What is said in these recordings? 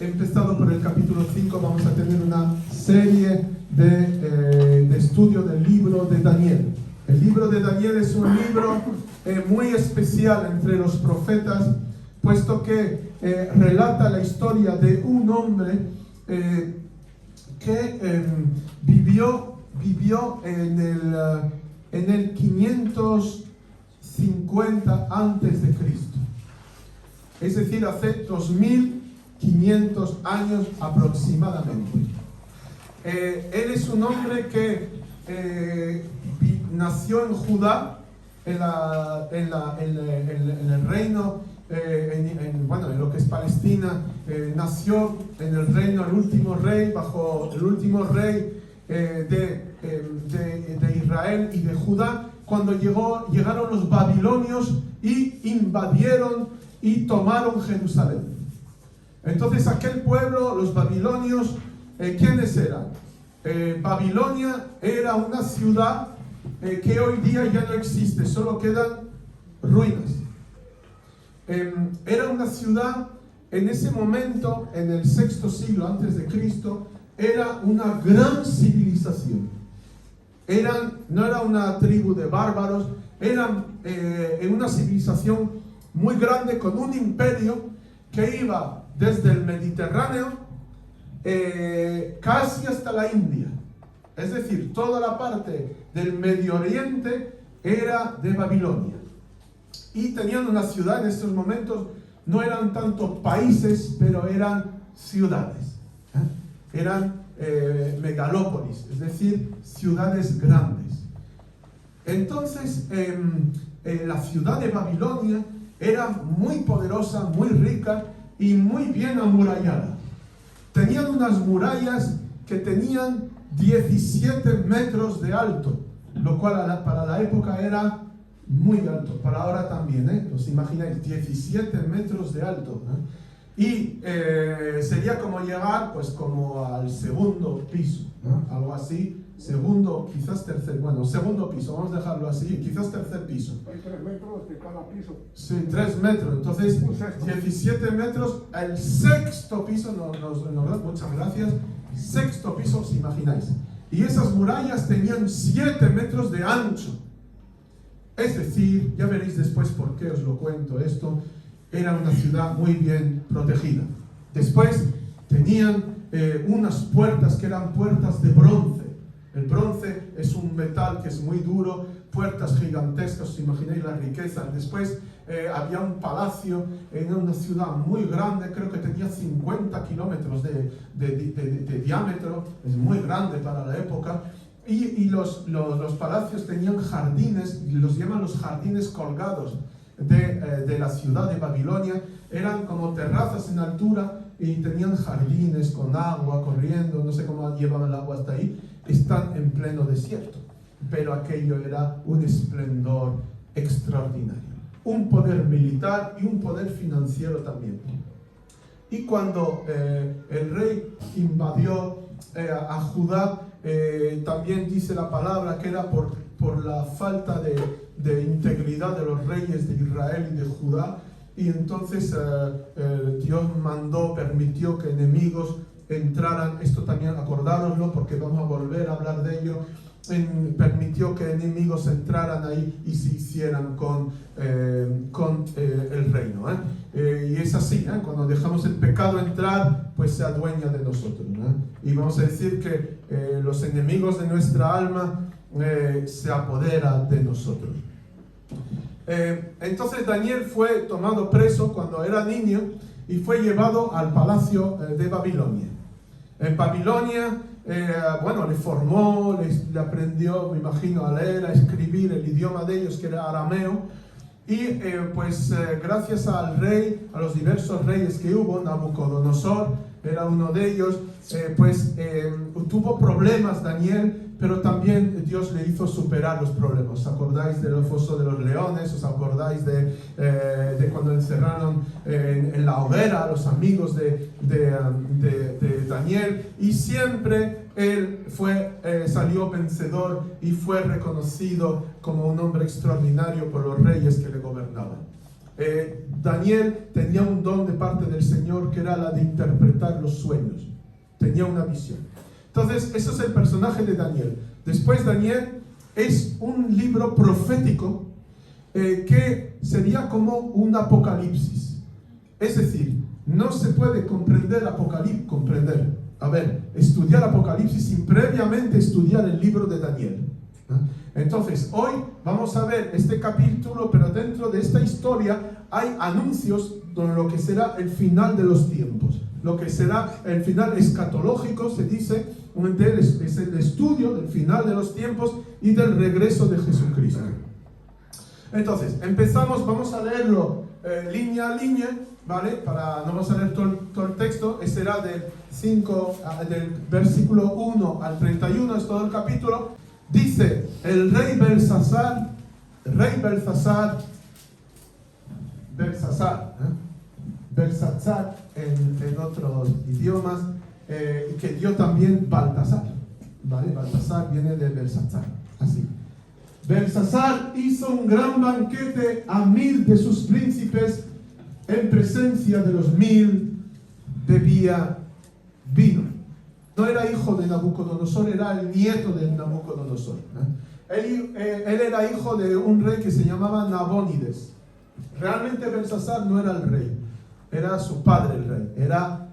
Empezado por el capítulo 5, vamos a tener una serie de estudio del libro de Daniel. El libro de Daniel es un libro muy especial entre los profetas, puesto que relata la historia de un hombre que vivió en el 550 antes de Cristo. Es decir, hace 2500 años aproximadamente. Él es un hombre que nació en Judá, en el reino, en lo que es Palestina. Nació en el reino, el último rey, bajo el último rey de Israel y de Judá, cuando llegaron los babilonios y invadieron y tomaron Jerusalén. Entonces aquel pueblo, los babilonios, ¿quiénes eran? Babilonia era una ciudad que hoy día ya no existe, solo quedan ruinas. Era una ciudad, en ese momento, en el sexto siglo antes de Cristo, era una gran civilización. No era una tribu de bárbaros, eran una civilización muy grande, con un imperio que iba desde el Mediterráneo casi hasta la India. Es decir, toda la parte del Medio Oriente era de Babilonia. Y tenían una ciudad en estos momentos, no eran tanto países, pero eran ciudades. Eran megalópolis, es decir, ciudades grandes. Entonces, la ciudad de Babilonia era muy poderosa, muy rica y muy bien amurallada. Tenían unas murallas que tenían 17 metros de alto, lo cual para la época era muy alto, para ahora también, ¿os imagináis? 17 metros de alto, y sería como llegar pues como al segundo piso, algo así. Segundo, quizás tercer, segundo piso, vamos a dejarlo así, quizás tercer piso. Hay 3 metros de cada piso. Sí, 3 metros, entonces 17 metros, el sexto piso, muchas gracias, sexto piso, os imagináis. Y esas murallas tenían 7 metros de ancho. Es decir, ya veréis después por qué os lo cuento esto, era una ciudad muy bien protegida. Después tenían unas puertas que eran puertas de bronce. El bronce es un metal que es muy duro, puertas gigantescas, os imagináis la riqueza. Después había un palacio en una ciudad muy grande, creo que tenía 50 kilómetros de diámetro, es muy grande para la época. Y los palacios tenían jardines, los llaman los jardines colgados de la ciudad de Babilonia. Eran como terrazas en altura y tenían jardines con agua corriendo, no sé cómo llevaban el agua hasta ahí. Están en pleno desierto, pero aquello era un esplendor extraordinario, un poder militar y un poder financiero también. Y cuando el rey invadió a Judá, también dice la palabra que era por la falta de integridad de los reyes de Israel y de Judá, y entonces Dios permitió que enemigos entraran. Esto también acordároslo porque vamos a volver a hablar de ello. Permitió que enemigos entraran ahí y se hicieran con el reino. Y es así, cuando dejamos el pecado entrar, pues se adueña de nosotros. Y vamos a decir que los enemigos de nuestra alma se apoderan de nosotros. Entonces Daniel fue tomado preso cuando era niño y fue llevado al palacio de Babilonia. En Babilonia, le formó, le aprendió, me imagino, a leer, a escribir el idioma de ellos, que era arameo. Y gracias al rey, a los diversos reyes que hubo, Nabucodonosor era uno de ellos, tuvo problemas Daniel, pero también Dios le hizo superar los problemas. ¿Os acordáis del foso de los leones? ¿Os acordáis de cuando encerraron en la hoguera a los amigos de Daniel? Y siempre él salió vencedor y fue reconocido como un hombre extraordinario por los reyes que le gobernaban. Daniel tenía un don de parte del Señor que era la de interpretar los sueños. Tenía una visión. Entonces, eso es el personaje de Daniel. Después, Daniel es un libro profético que sería como un apocalipsis. Es decir, no se puede estudiar Apocalipsis sin previamente estudiar el libro de Daniel. Entonces, hoy vamos a ver este capítulo, pero dentro de esta historia hay anuncios de lo que será el final de los tiempos, lo que será el final escatológico, se dice, es el estudio del final de los tiempos y del regreso de Jesucristo. Entonces, empezamos, vamos a leerlo línea a línea, ¿vale? No vamos a leer todo el texto, será del versículo 1 al 31, es todo el capítulo. Dice, el rey Belsasar en otros idiomas, que dio también Baltasar, ¿vale? Baltasar viene de Belsasar, así. Belsasar hizo un gran banquete a 1000 de sus príncipes, en presencia de los 1000 bebía vino. No era hijo de Nabucodonosor, era el nieto de Nabucodonosor. Él era hijo de un rey que se llamaba Nabónides. Realmente Belsasar no era el rey, era su padre el rey, era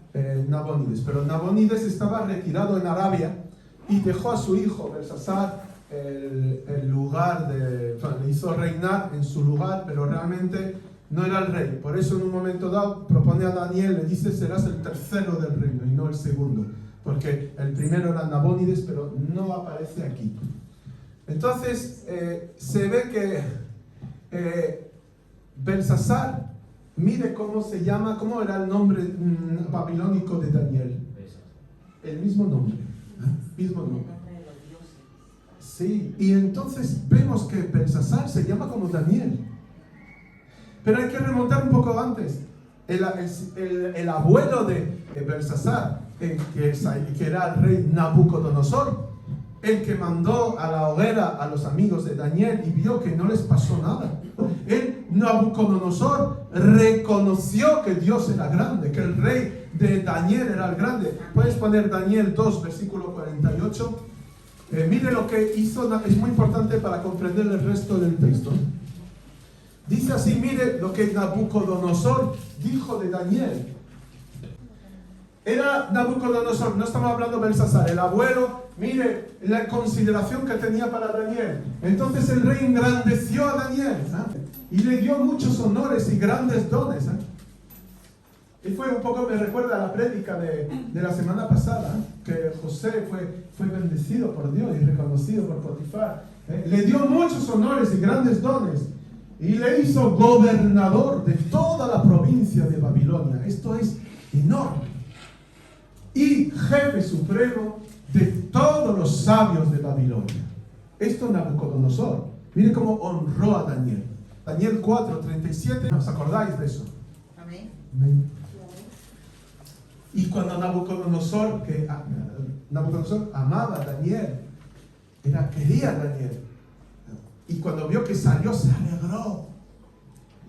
Nabónides. Pero Nabónides estaba retirado en Arabia y dejó a su hijo Belsasar el lugar le hizo reinar en su lugar, pero realmente no era el rey. Por eso en un momento dado propone a Daniel, le dice, serás el tercero del reino y no el segundo, porque el primero era Nabónides, pero no aparece aquí. Entonces se ve que Belsasar, mire cómo se llama, cómo era el nombre babilónico de Daniel. El mismo nombre. Mismo nombre. Sí, y entonces vemos que Belsasar se llama como Daniel. Pero hay que remontar un poco antes. El abuelo de Belsasar, que era el rey Nabucodonosor, el que mandó a la hoguera a los amigos de Daniel y vio que no les pasó nada. Nabucodonosor reconoció que Dios era grande, que el rey de Daniel era el grande. Puedes poner Daniel 2, versículo 48. Mire lo que hizo, es muy importante para comprender el resto del texto. Dice así, mire lo que Nabucodonosor dijo de Daniel. Era Nabucodonosor, no estamos hablando de Belsasar, el abuelo, mire la consideración que tenía para Daniel. Entonces el rey engrandeció a Daniel, y le dio muchos honores y grandes dones. Y fue un poco, me recuerda a la prédica de la semana pasada, que José fue bendecido por Dios y reconocido por Potifar. Le dio muchos honores y grandes dones. Y le hizo gobernador de toda la provincia de Babilonia. Esto es enorme. Y jefe supremo de todos los sabios de Babilonia. Esto Nabucodonosor. Mire cómo honró a Daniel. Daniel 4:37. ¿Os acordáis de eso? Amén. Amén. Y cuando Nabucodonosor amaba a Daniel, quería a Daniel. Y cuando vio que salió, se alegró.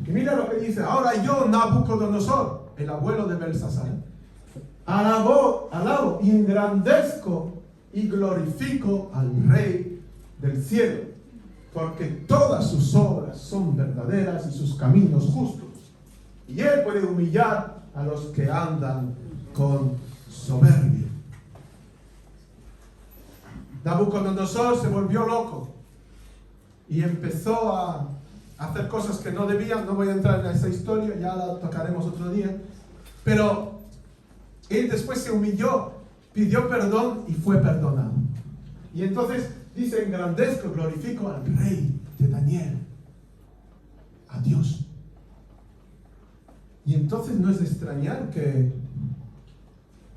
Y mira lo que dice, ahora yo, Nabucodonosor, el abuelo de Belsasar, alabo y engrandezco y glorifico al Rey del cielo, porque todas sus obras son verdaderas y sus caminos justos. Y él puede humillar a los que andan con soberbia. Nabucodonosor se volvió loco y empezó a hacer cosas que no debía. No voy a entrar en esa historia, ya la tocaremos otro día. Pero él después se humilló, pidió perdón y fue perdonado. Y entonces dice, engrandezco, glorifico al rey de Daniel, a Dios. Y entonces no es de extrañar que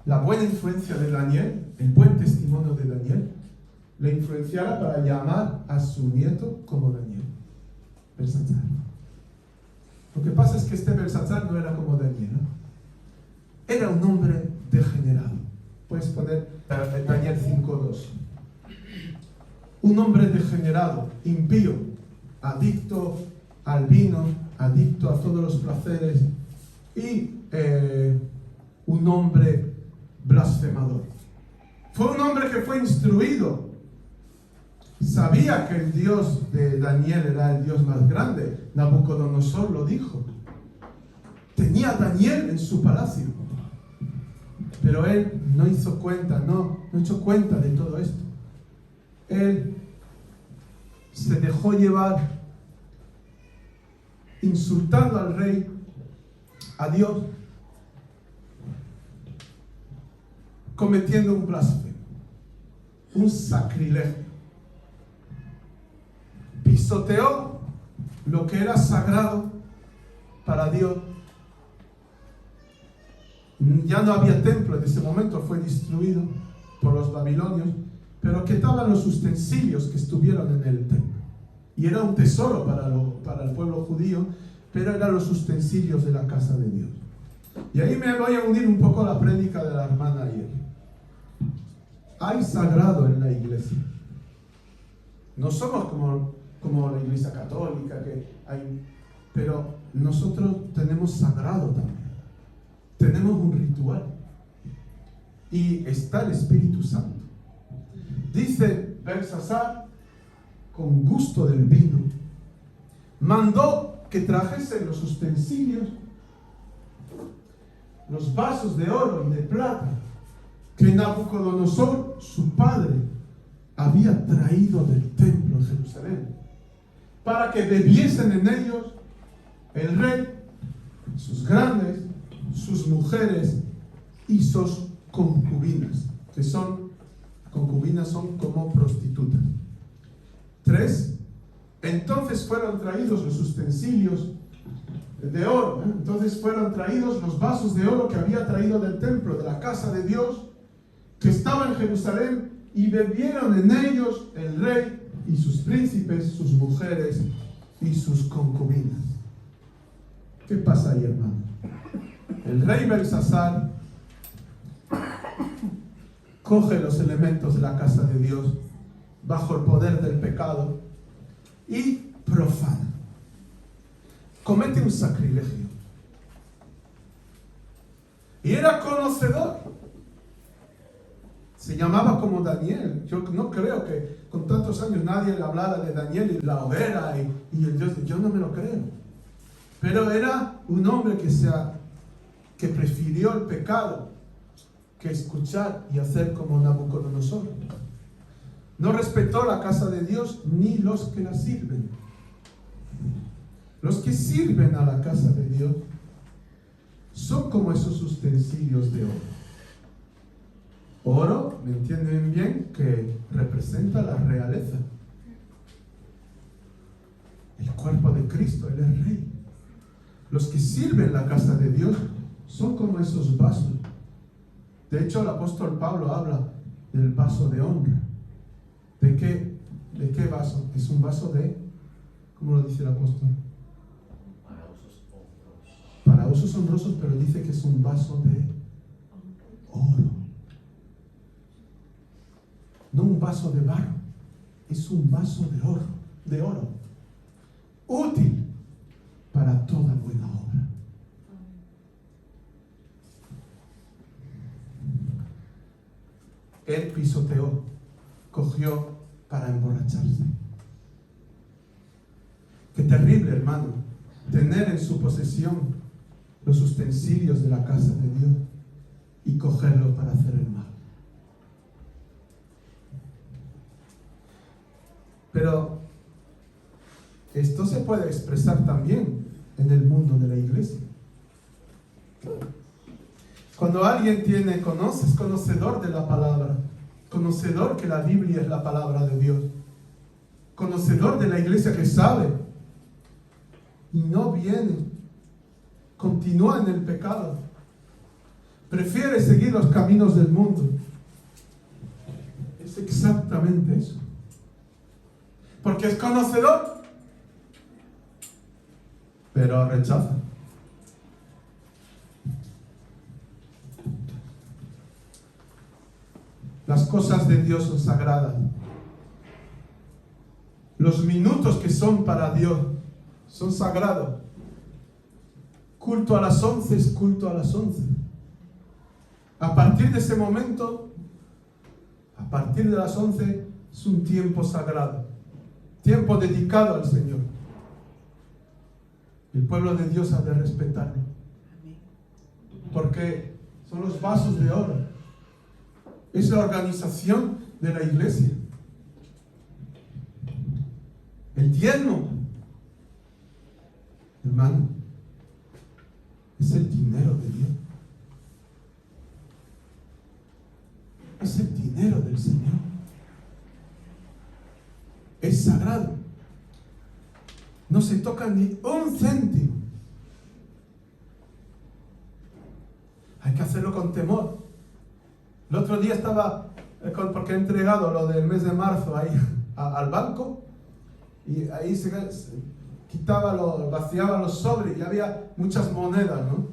la buena influencia de Daniel, el buen testimonio de Daniel, le influenciara para llamar a su nieto como Daniel, Belsasar. Lo que pasa es que este Belsasar no era como Daniel, ¿no? Era un hombre degenerado. Puedes poner Daniel 5:2. Un hombre degenerado, impío, adicto al vino adicto a todos los placeres y un hombre blasfemador. Fue un hombre que fue instruido. Sabía que el Dios de Daniel era el Dios más grande. Nabucodonosor lo dijo. Tenía a Daniel en su palacio. Pero él no hizo cuenta, no echó cuenta de todo esto. Él se dejó llevar insultando al rey, a Dios, cometiendo un blasfemo, un sacrilegio. Pisoteó lo que era sagrado para Dios. Ya no había templo en ese momento, fue destruido por los babilonios, pero quitaban los utensilios que estuvieron en el templo. Y era un tesoro para el pueblo judío, pero eran los utensilios de la casa de Dios. Y ahí me voy a unir un poco a la prédica de la hermana ayer. Hay sagrado en la iglesia. No somos como la iglesia católica, pero nosotros tenemos sagrado también. Tenemos un ritual. Y está el Espíritu Santo. Dice Belsasar, con gusto del vino, mandó que trajesen los utensilios, los vasos de oro y de plata que Nabucodonosor, su padre, había traído del templo de Jerusalén, para que bebiesen en ellos el rey, sus grandes, sus mujeres y sus concubinas, que son concubinas, son como prostitutas. 3. Entonces fueron traídos los utensilios de oro. Entonces fueron traídos los vasos de oro que había traído del templo, de la casa de Dios, que estaba en Jerusalén, y bebieron en ellos el rey y sus príncipes, sus mujeres y sus concubinas. ¿Qué pasa ahí, hermano? El rey Belsasar coge los elementos de la casa de Dios bajo el poder del pecado y profana. Comete un sacrilegio. Y era conocedor. Se llamaba como Daniel. Yo no creo que con tantos años nadie le hablara de Daniel y la hoguera y el Dios. Yo no me lo creo. Pero era un hombre que prefirió el pecado que escuchar y hacer como Nabucodonosor. No respetó la casa de Dios ni los que la sirven. Los que sirven a la casa de Dios son como esos utensilios de oro. Oro, ¿me entienden bien? Que representa la realeza. El cuerpo de Cristo, Él es Rey. Los que sirven la casa de Dios son como esos vasos. De hecho, el apóstol Pablo habla del vaso de honra. ¿De qué vaso? Es un vaso de, ¿cómo lo dice el apóstol? Para usos honrosos, pero dice que es un vaso de oro. No un vaso de barro, es un vaso de oro. Útil para toda buena obra. Él pisoteó, cogió para emborracharse. Qué terrible, hermano, tener en su posesión los utensilios de la casa de Dios y cogerlos para hacer el mal. Pero esto se puede expresar también en el mundo de la iglesia. Cuando alguien es conocedor de la palabra, conocedor que la Biblia es la palabra de Dios, conocedor de la iglesia que sabe, y no viene, continúa en el pecado, prefiere seguir los caminos del mundo, es exactamente eso. Porque es conocedor, pero rechaza. Las cosas de Dios son sagradas. Los minutos que son para Dios son sagrados. culto a las 11 es culto a las 11. A partir de ese momento, a partir de las 11, es un tiempo sagrado, tiempo dedicado al Señor. El pueblo de Dios ha de respetarlo, porque son los vasos de oro, es la organización de la iglesia. El diezmo, hermano, es el dinero de Dios. Es el dinero del Señor. Es sagrado. No se toca ni un céntimo. Hay que hacerlo con temor. El otro día estaba, porque he entregado lo del mes de marzo ahí al banco, y ahí se vaciaba los sobres y había muchas monedas, ¿no?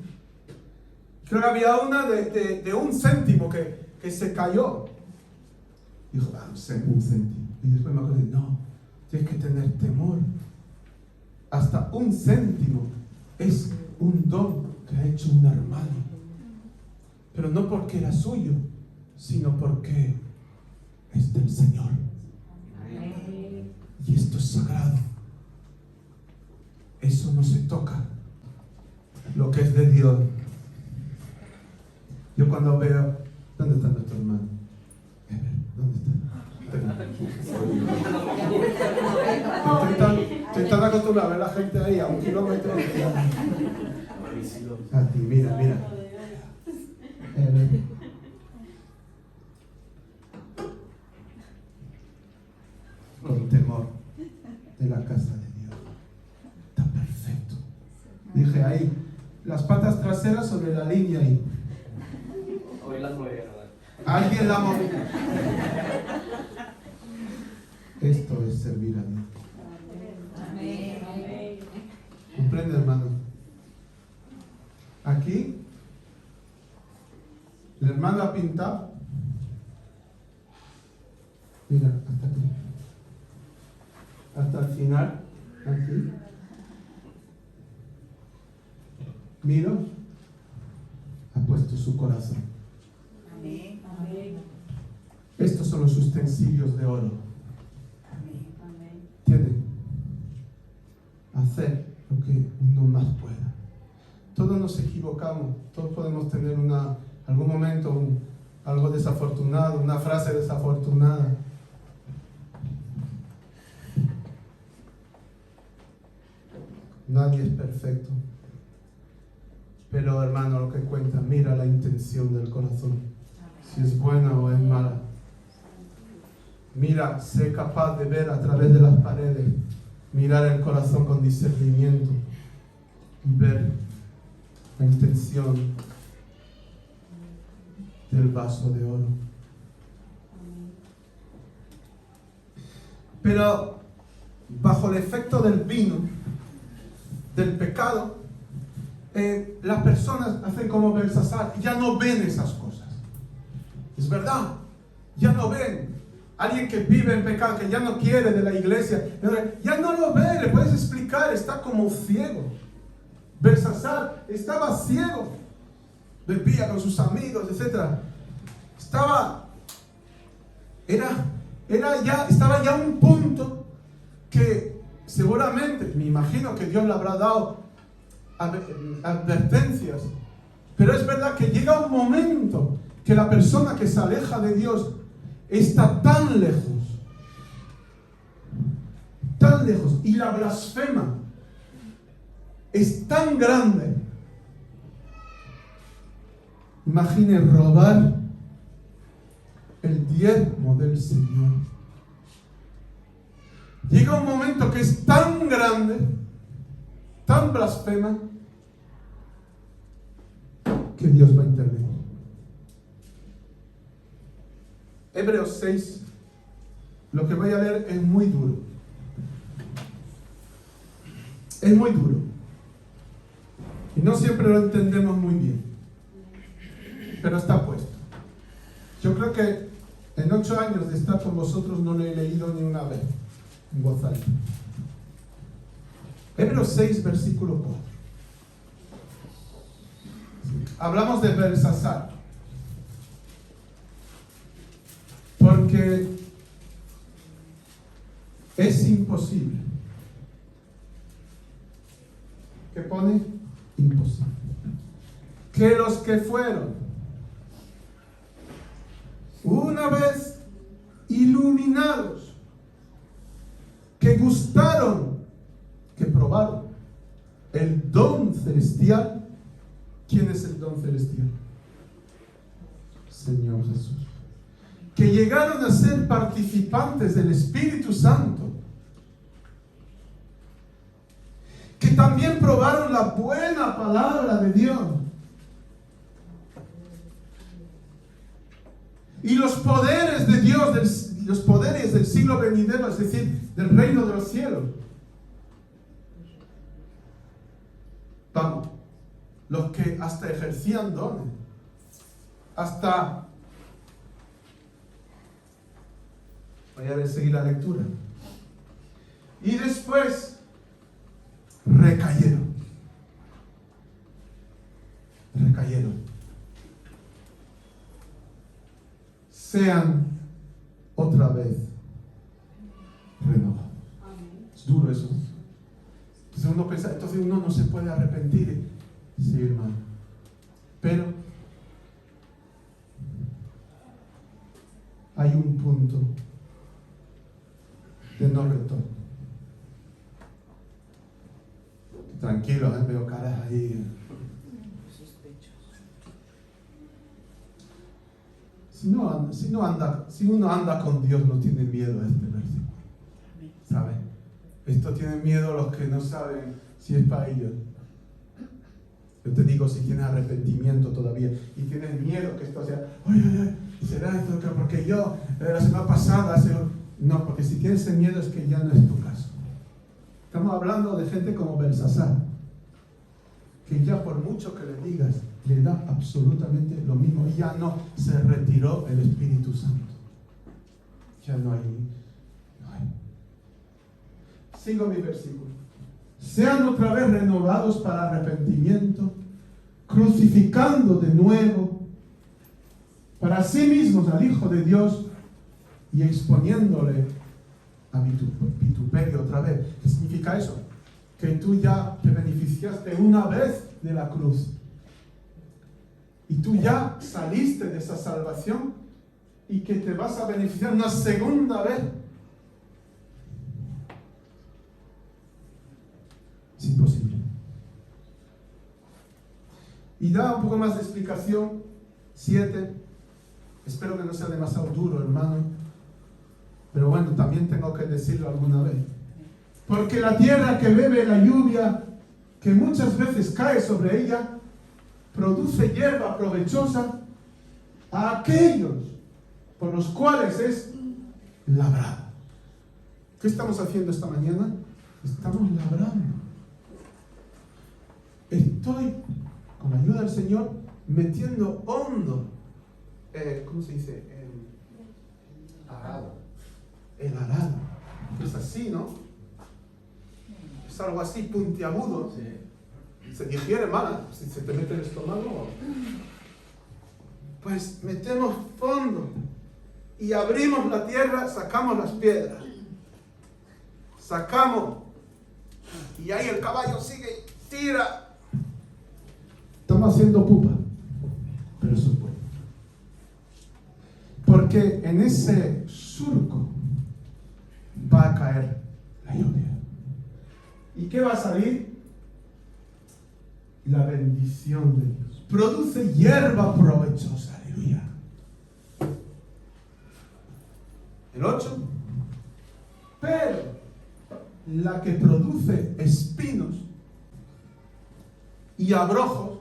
Creo que había una de un céntimo que se cayó. Dijo, un céntimo. Y después me acordé, no, tienes que tener temor. Hasta un céntimo es un don que ha hecho un hermano. Pero no porque era suyo, sino porque es del Señor. Y esto es sagrado. Eso no se toca. Lo que es de Dios. Yo cuando veo, ¿dónde está nuestro hermano? ¿Dónde está? Estoy tan acostumbrado a ver a la gente ahí a 1 kilómetro. A ti, mira. Con temor de la casa de Dios. Está perfecto. Dije ahí, las patas traseras sobre la línea ahí. Hoy las moveré, ¿verdad? Alguien la movió. Esto es servir a Dios. ¿Comprende, hermano? Aquí, el hermano ha pintado. Mira, hasta aquí. Hasta el final, aquí. Miro, ha puesto su corazón. Amén. Estos son los utensilios de oro. Amén. Tienen hacer lo que uno más pueda. Todos nos equivocamos, todos podemos tener algún momento algo desafortunado, una frase desafortunada. Nadie es perfecto. Pero hermano, lo que cuenta, mira la intención del corazón. Si es buena o es mala. Mira, sé capaz de ver a través de las paredes, mirar el corazón con discernimiento y ver la intención del vaso de oro. Pero bajo el efecto del vino, del pecado, las personas hacen como Belsasar, ya no ven esas cosas. Es verdad, ya no ven. Alguien que vive en pecado, que ya no quiere de la iglesia, ya no lo ve, le puedes explicar, está como ciego. Belsasar estaba ciego, bebía con sus amigos, etc. Estaba ya un punto que seguramente, me imagino que Dios le habrá dado advertencias, pero es verdad que llega un momento que la persona que se aleja de Dios está tan lejos, y la blasfema es tan grande. Imagine robar el diezmo del Señor. Llega un momento que es tan grande, tan blasfema, que Dios va a intervenir. Hebreos 6, lo que voy a leer es muy duro. Es muy duro. Y no siempre lo entendemos muy bien. Pero está puesto. Yo creo que en 8 años de estar con vosotros no lo he leído ni una vez en voz alta. Hebreos 6, versículo 4. hablamos de Belsasar. Porque es imposible. ¿Qué pone? Imposible. Que los que fueron una vez iluminados, que gustaron, que probaron el don celestial. ¿Quién es el don celestial? Señor Jesús. Que llegaron a ser participantes del Espíritu Santo, que también probaron la buena palabra de Dios y los poderes de Dios, los poderes del siglo venidero, es decir, del reino de los cielos. Vamos, los que hasta ejercían dones, hasta... Voy a seguir la lectura. Y después recayeron. Sean otra vez renovados. Es duro eso. Entonces uno no se puede arrepentir. Sí, hermano. Pero hay un punto de no retorno. Tranquilo, veo caras ahí. Si uno anda con Dios, no tiene miedo a este versículo. ¿Sabe? Esto tiene miedo a los que no saben si es para ellos. Yo te digo, si tienes arrepentimiento todavía y tienes miedo que esto sea, oye, será esto porque yo la semana pasada, no, porque si tienes ese miedo es que ya no es tu caso. Estamos hablando de gente como Belsasar, que ya por mucho que le digas, le da absolutamente lo mismo y ya no se retiró el Espíritu Santo. Ya no hay. Sigo mi versículo. Sean otra vez renovados para arrepentimiento, crucificando de nuevo para sí mismos al Hijo de Dios y exponiéndole a vituperio otra vez. ¿Qué significa eso? Que tú ya te beneficiaste una vez de la cruz y tú ya saliste de esa salvación y que te vas a beneficiar una segunda vez. Es imposible. Y da un poco más de explicación. 7. Espero que no sea demasiado duro, hermano. Pero bueno, también tengo que decirlo alguna vez. Porque la tierra que bebe la lluvia, que muchas veces cae sobre ella, produce hierba provechosa a aquellos por los cuales es labrada. ¿Qué estamos haciendo esta mañana? Estamos labrando. Estoy, con la ayuda del Señor, metiendo hondo, ¿cómo se dice? Arado. El arado. Es así, ¿no? Es algo así puntiagudo. Sí. Se digiere mal, si se te mete en el estómago. Pues metemos fondo y abrimos la tierra, sacamos las piedras. Sacamos. Y ahí el caballo sigue, tira. Estamos haciendo pupa, pero eso es bueno. Porque en ese surco va a caer la lluvia. ¿Y qué va a salir? La bendición de Dios. Produce hierba provechosa, aleluya. El 8. Pero la que produce espinos y abrojos,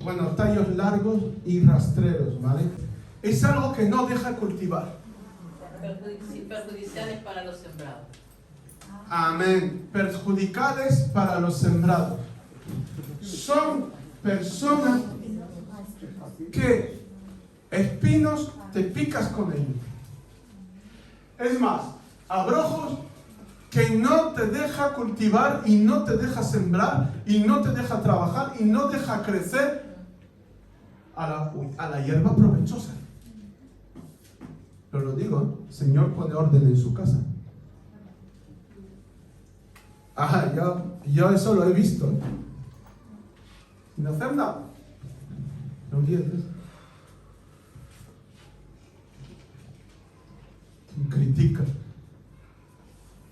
bueno, tallos largos y rastreros, ¿vale? Es algo que no deja cultivar. Perjudiciales para los sembrados. Amén. Perjudiciales para los sembrados. Son personas que espinos te picas con ellos. Es más, abrojos que no te deja cultivar y no te deja sembrar y no te deja trabajar y no deja crecer a la hierba provechosa. Pero lo digo, el Señor pone orden en su casa. Yo eso lo he visto. Sin hacer nada. ¿No entiendes? Critica.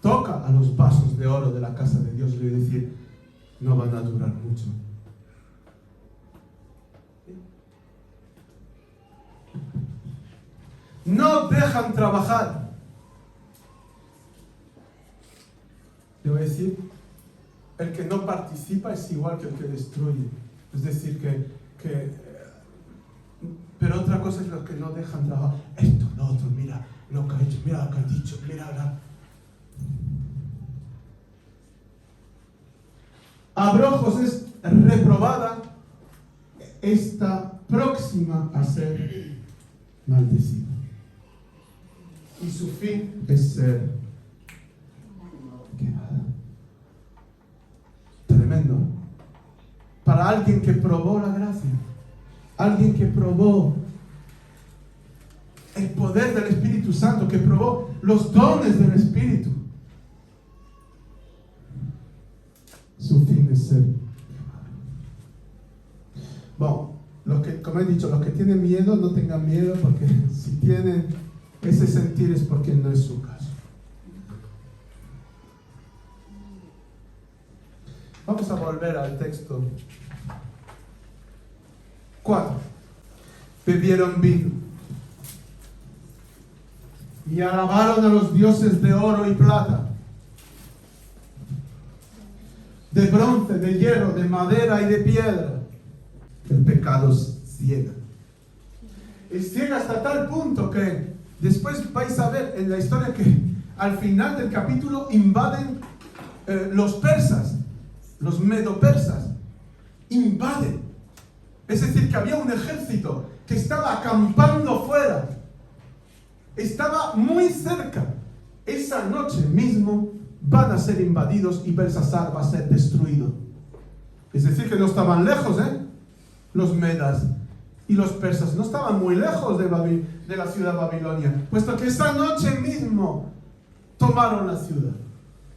Toca a los vasos de oro de la casa de Dios y le decir, no van a durar mucho. No dejan trabajar. Le voy a decir, el que no participa es igual que el que destruye. Es decir, pero otra cosa es los que no dejan trabajar. Esto, lo otro, mira lo que ha hecho, mira lo que ha dicho, mira la... Abrojos es reprobada, está próxima a ser maldecida. Y su fin es ser quemada. Tremendo. Para alguien que probó la gracia, alguien que probó el poder del Espíritu Santo, que probó los dones del Espíritu, su fin es ser quemado. Bueno, como he dicho, los que tienen miedo no tengan miedo, porque si tienen ese sentir es porque no es su caso. Vamos a volver al texto 4. Bebieron vino y alabaron a los dioses de oro y plata, de bronce, de hierro, de madera y de piedra. El pecado ciega. Es ciega hasta tal punto que después vais a ver en la historia que al final del capítulo invaden los persas, los medo-persas, invaden. Es decir, que había un ejército que estaba acampando fuera, estaba muy cerca. Esa noche mismo van a ser invadidos y Belsasar va a ser destruido. Es decir, que no estaban lejos, los medas y los persas no estaban muy lejos de la ciudad de Babilonia, puesto que esa noche mismo tomaron la ciudad.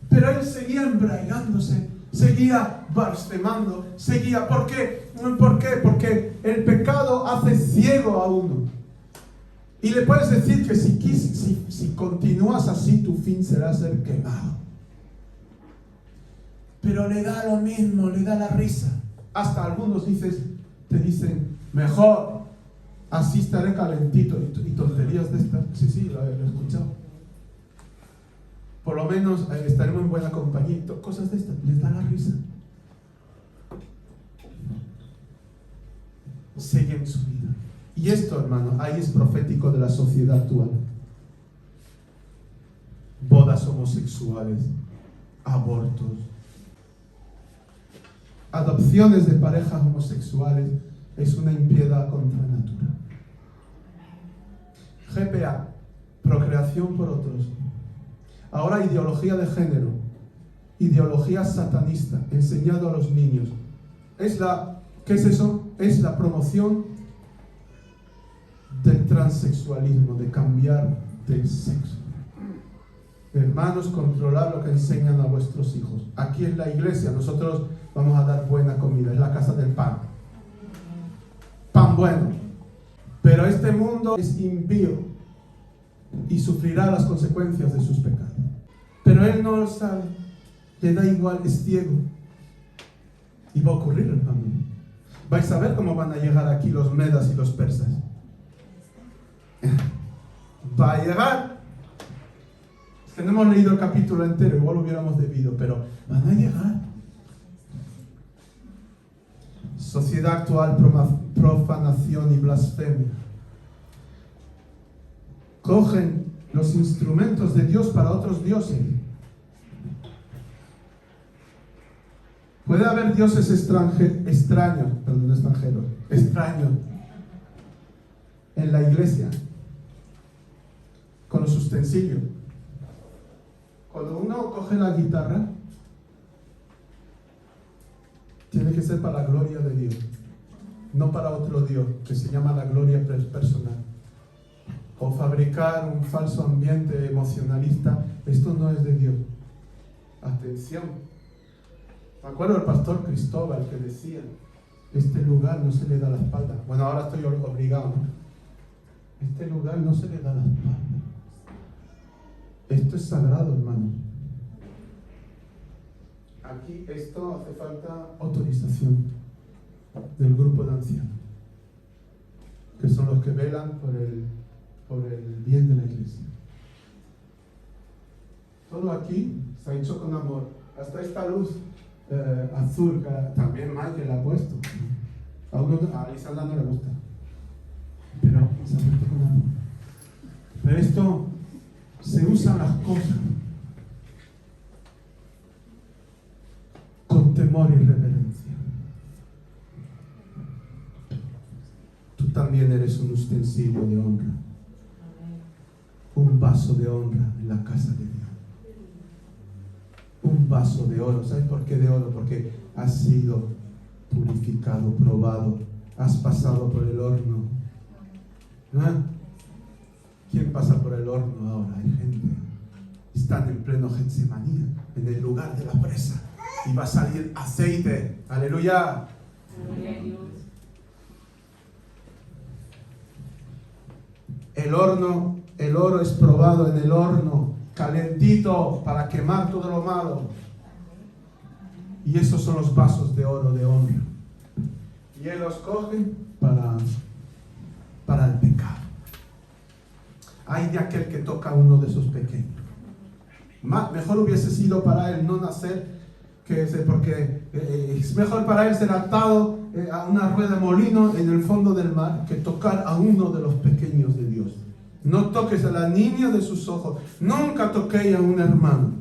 Pero él seguía embriagándose, seguía blasfemando, seguía... ¿Por qué? ¿Por qué? Porque el pecado hace ciego a uno. Y le puedes decir que si continúas así, tu fin será ser quemado. Pero le da lo mismo, le da la risa. Hasta algunos te dicen, mejor, así estaré calentito. Y tonterías de estas. Sí, lo he escuchado. Por lo menos estaremos en buena compañía. Cosas de estas, les da la risa. Siguen su vida. Y esto, hermano, ahí es profético de la sociedad actual. Bodas homosexuales, abortos, adopciones de parejas homosexuales, es una impiedad contra natura. GPA, procreación por otros. Ahora ideología de género, ideología satanista, enseñado a los niños. ¿Qué es eso? Es la promoción del transexualismo, de cambiar de sexo. Hermanos, controlar lo que enseñan a vuestros hijos. Aquí en la iglesia nosotros vamos a dar buena comida, es la casa del pan. Pan bueno. Pero este mundo es impío y sufrirá las consecuencias de sus pecados. Pero él no lo sabe, le da igual, es ciego. Y va a ocurrir, hermano. Vais a ver cómo van a llegar aquí los medas y los persas. Va a llegar. Es que no hemos leído el capítulo entero, igual lo hubiéramos debido, pero van a llegar. Sociedad actual, profanación y blasfemia. Cogen los instrumentos de Dios para otros dioses. Puede haber dioses extraños en la iglesia, con los utensilios. Cuando uno coge la guitarra, tiene que ser para la gloria de Dios. no para otro Dios, que se llama la gloria personal. O fabricar un falso ambiente emocionalista, esto no es de Dios. Atención. Me acuerdo del pastor Cristóbal que decía, este lugar no se le da la espalda. Bueno, ahora estoy obligado, ¿no? Este lugar no se le da la espalda. Esto es sagrado, hermano. Aquí esto hace falta autorización del grupo de ancianos, que son los que velan por el bien de la iglesia. Todo aquí se ha hecho con amor. Hasta esta luz azul que también Michael ha puesto. A Lisandra no le gusta, pero se ha puesto con amor. Pero esto se usan las cosas con temor y reverencia. Tú también eres un utensilio de honra, un vaso de honra en la casa de Dios. Un vaso de oro. ¿Sabes por qué de oro? Porque has sido purificado, probado, has pasado por el horno. ¿Ah? ¿Quién pasa por el horno ahora? Hay gente. Están en pleno Getsemaní, en el lugar de la presa, y va a salir aceite. ¡Aleluya! El oro es probado en el horno, calentito para quemar todo lo malo. Y esos son los vasos de oro de honra. Y Él los coge para el pecado. Ay de aquel que toca a uno de esos pequeños. Mejor hubiese sido para él no nacer, porque es mejor para él ser atado a una rueda de molino en el fondo del mar que tocar a uno de los pequeños de Dios. No toques a la niña de sus ojos. Nunca toquéis a un hermano.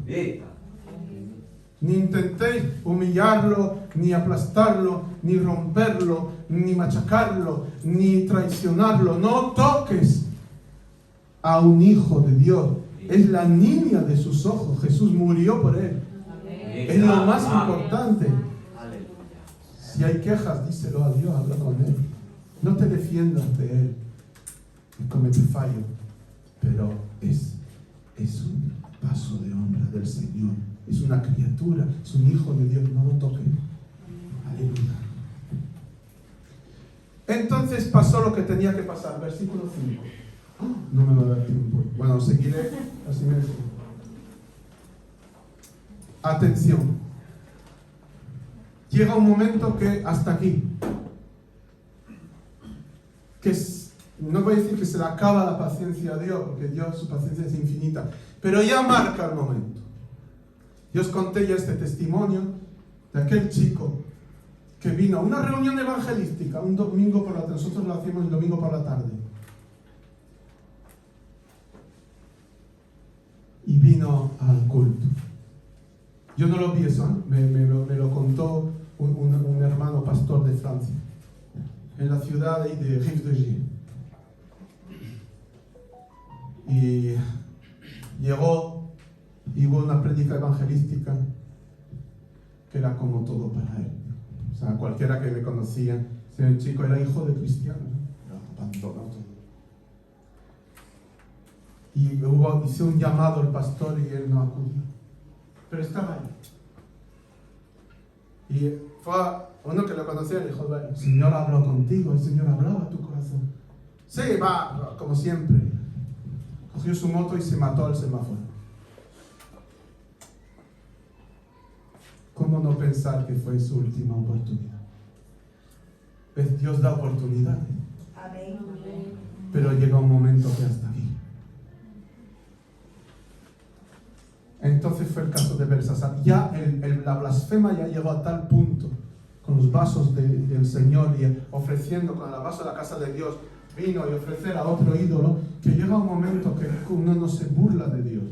Ni intentéis humillarlo, ni aplastarlo, ni romperlo, ni machacarlo, ni traicionarlo. No toques a un hijo de Dios. Es la niña de sus ojos. Jesús murió por él. Es lo más importante. Si hay quejas, díselo a Dios, habla con Él. No te defiendas de Él. Comete fallo. Pero es un vaso de honra del Señor. Es una criatura, es un hijo de Dios. No lo toques. Aleluya. Entonces pasó lo que tenía que pasar. Versículo 5. No me va a dar tiempo. Bueno, seguiré así mismo. Atención. Llega un momento que hasta aquí. No voy a decir que se le acaba la paciencia a Dios, porque Dios, su paciencia es infinita. Pero ya marca el momento. Yo os conté ya este testimonio de aquel chico que vino a una reunión evangelística un domingo por la tarde. Nosotros lo hacíamos el domingo por la tarde. Y vino al culto. Yo no lo vi eso, ¿eh? me lo contó un hermano pastor de Francia, en la ciudad de Rive de Gier. Y llegó y hubo una prédica evangelística que era como todo para él. O sea, cualquiera que le conocía, el chico era hijo de cristiano, ¿no? Abandonado todo. Y hizo un llamado al pastor y él no acudió. Pero estaba ahí. Y fue uno que lo conocía y dijo: el Señor habló contigo, el Señor hablaba a tu corazón. Sí, va, como siempre. Cogió su moto y se mató al semáforo. ¿Cómo no pensar que fue su última oportunidad? Pues Dios da oportunidades. Amén. Pero llega un momento que hasta aquí. Entonces fue el caso de Belsasar. Ya la blasfema ya llegó a tal punto, con los vasos del Señor y ofreciendo con el vaso de la casa de Dios vino y ofrecer a otro ídolo, que llega un momento que uno no se burla de Dios.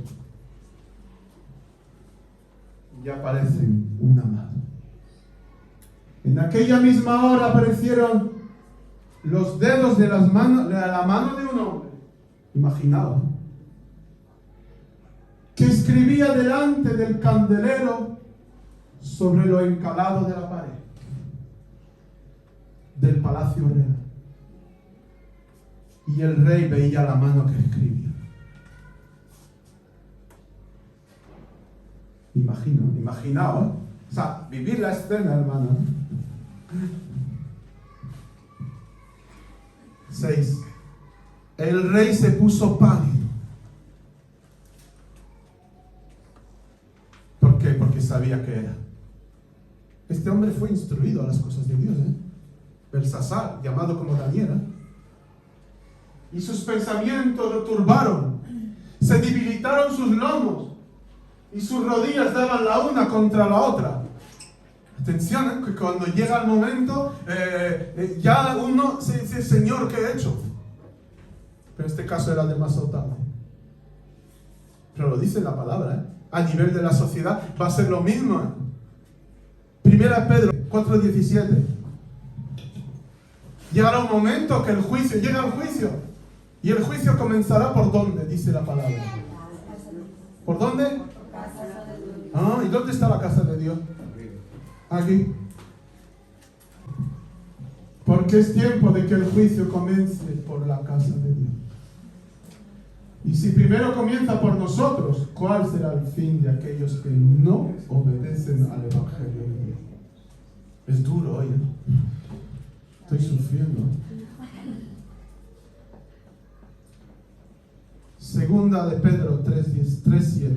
Ya aparecen una mano. En aquella misma hora aparecieron los dedos de la mano de un hombre. Imaginaos. Que escribía delante del candelero sobre lo encalado de la pared. del palacio real. Y el rey veía la mano que escribía. Imaginaos, o sea, vivir la escena, hermano. 6. El rey se puso pálido. ¿Por qué? Porque sabía que era. Este hombre fue instruido a las cosas de Dios, Belsasar, llamado como Daniel, Y sus pensamientos lo turbaron. Se debilitaron sus lomos. Y sus rodillas daban la una contra la otra. Atención, que cuando llega el momento, ya uno se dice, Señor, ¿qué he hecho? Pero en este caso era demasiado tarde. Pero lo dice la palabra, A nivel de la sociedad va a ser lo mismo, Primera Pedro 4:17. Llegará un momento que llega el juicio. Y el juicio comenzará por ¿dónde? Dice la palabra. ¿Por dónde? ¿Y dónde está la casa de Dios? Aquí. Porque es tiempo de que el juicio comience por la casa de Dios. Y si primero comienza por nosotros, ¿cuál será el fin de aquellos que no obedecen al Evangelio de Dios? Es duro hoy, Estoy sufriendo. Segunda de Pedro 3:7.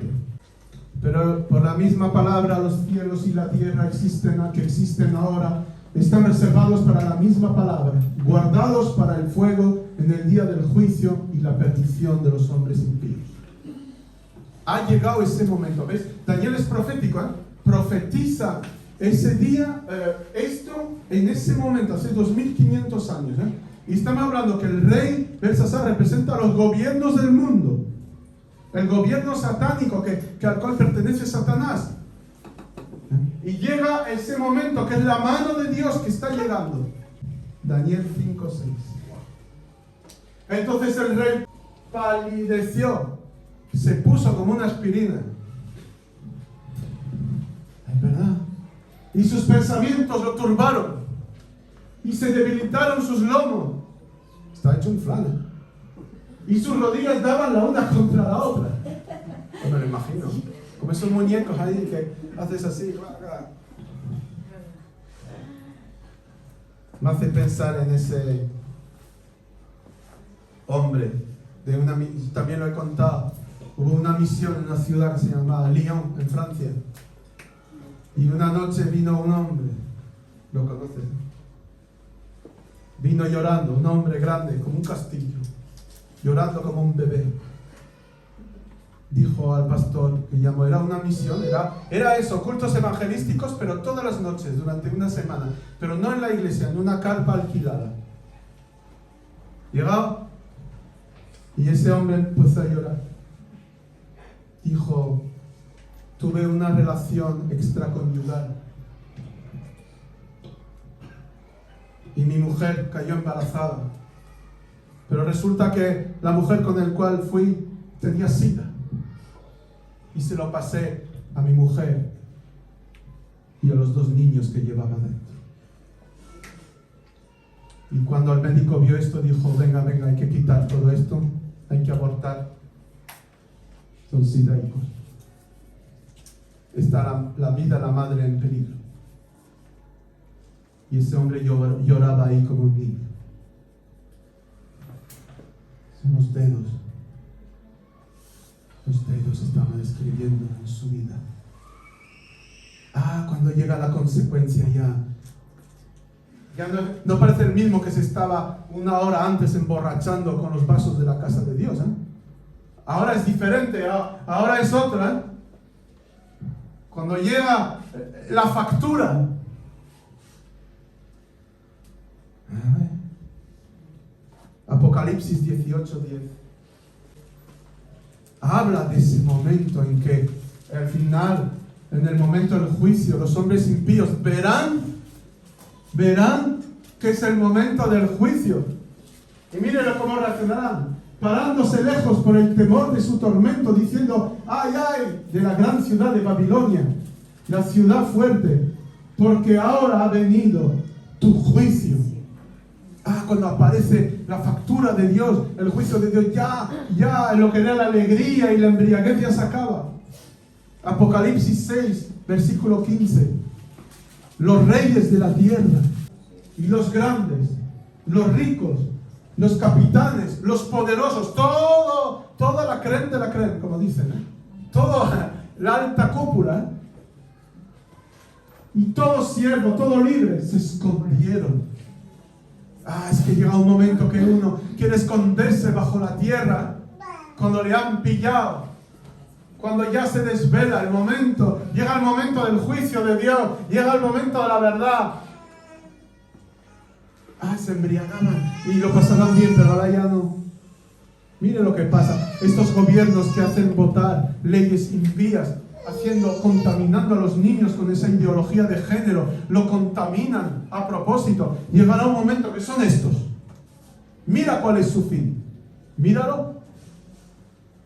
Pero por la misma palabra los cielos y la tierra que existen ahora están reservados para la misma palabra, guardados para el fuego en el día del juicio y la perdición de los hombres impíos. Ha llegado ese momento, ¿ves? Daniel es profético, Profetiza ese día, esto en ese momento, hace 2500 años, Y estamos hablando que el rey Belsasar representa a los gobiernos del mundo. El gobierno satánico al cual pertenece Satanás. Y llega ese momento que es la mano de Dios que está llegando. Daniel 5:6. Entonces el rey palideció, se puso como una aspirina. Es verdad. Y sus pensamientos lo turbaron. Y se debilitaron sus lomos. Está hecho un flan. Y sus rodillas daban la una contra la otra. No me lo imagino. Como esos muñecos ahí que haces así. Me hace pensar en ese hombre. También lo he contado. Hubo una misión en una ciudad que se llamaba Lyon, en Francia. Y una noche vino un hombre. ¿Lo conoces? Vino llorando, un hombre grande, como un castillo. Llorando como un bebé. Dijo al pastor que llamó, era una misión, era eso, cultos evangelísticos, pero todas las noches, durante una semana, pero no en la iglesia, en una carpa alquilada. Llegó y ese hombre empezó a llorar. Dijo, tuve una relación extraconyugal y mi mujer cayó embarazada. Pero resulta que la mujer con la cual fui tenía SIDA. Y se lo pasé a mi mujer y a los 2 niños que llevaba dentro. Y cuando el médico vio esto, dijo, venga, hay que quitar todo esto, hay que abortar. Son sidaicos. Está la vida de la madre en peligro. Y ese hombre lloraba ahí como un niño. Son los dedos. Los dedos estaban escribiendo en su vida. Cuando llega la consecuencia ya no parece el mismo que se estaba una hora antes emborrachando con los vasos de la casa de Dios. Ahora es diferente, ahora es otra. Cuando llega la factura. Apocalipsis 18:10. Habla de ese momento en que al final, en el momento del juicio, los hombres impíos verán que es el momento del juicio. Y mírenlo cómo reaccionarán, parándose lejos por el temor de su tormento, diciendo, ¡ay, ay! De la gran ciudad de Babilonia, la ciudad fuerte, porque ahora ha venido tu juicio cuando aparece la factura de Dios, el juicio de Dios, ya lo que era la alegría y la embriaguez ya se acaba. Apocalipsis 6, versículo 15. Los reyes de la tierra y los grandes, los ricos, los capitanes, los poderosos, toda la crema de la crema, como dicen, toda la alta cúpula, y todo siervo, todo libre, se escondieron. Es que llega un momento que uno quiere esconderse bajo la tierra cuando le han pillado, cuando ya se desvela el momento, llega el momento del juicio de Dios, llega el momento de la verdad. Se embriagaban y lo pasaban bien, pero ahora ya no. Mire lo que pasa, estos gobiernos que hacen votar leyes impías, contaminando a los niños con esa ideología de género, lo contaminan a propósito. Llegará un momento que son estos. Mira cuál es su fin. Míralo.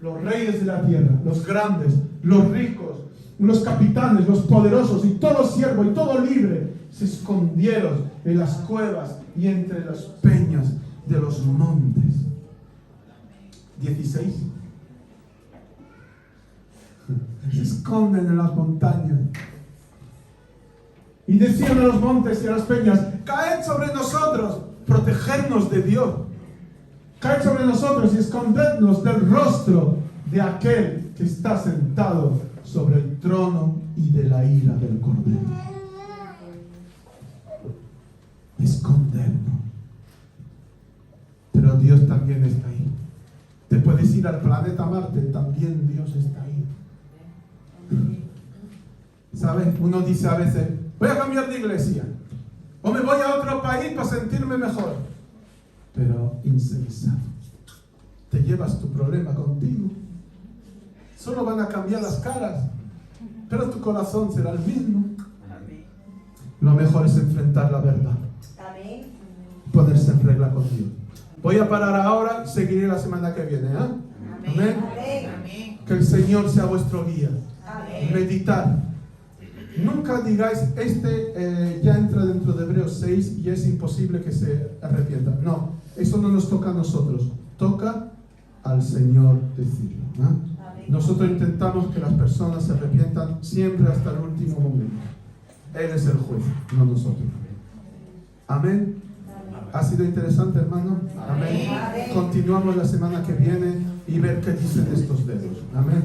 Los reyes de la tierra, los grandes, los ricos, los capitanes, los poderosos y todo siervo y todo libre se escondieron en las cuevas y entre las peñas de los montes. 16. Se esconden en las montañas. Y decían a los montes y a las peñas: caed sobre nosotros, protegernos de Dios. Caed sobre nosotros y escondednos del rostro de aquel que está sentado sobre el trono y de la ira del Cordero. Escondernos. Pero Dios también está ahí. Te puedes ir al planeta Marte, también Dios está ahí. ¿Sabes? Uno dice a veces: voy a cambiar de iglesia, o me voy a otro país para sentirme mejor. Pero insensato, te llevas tu problema contigo. Solo van a cambiar las caras, pero tu corazón será el mismo. Lo mejor es enfrentar la verdad, ponerse en regla con Dios. Voy a parar ahora y seguiré la semana que viene. Amén. Que el Señor sea vuestro guía. Meditar. Nunca digáis: ya entra dentro de Hebreos 6 y es imposible que se arrepienta. No, eso no nos toca a nosotros. Toca al Señor decirlo. Nosotros intentamos que las personas se arrepientan siempre hasta el último momento. Él es el juez, no nosotros. Amén. ¿Ha sido interesante, hermano? Amén. Continuamos la semana que viene y ver qué dicen estos dedos. Amén.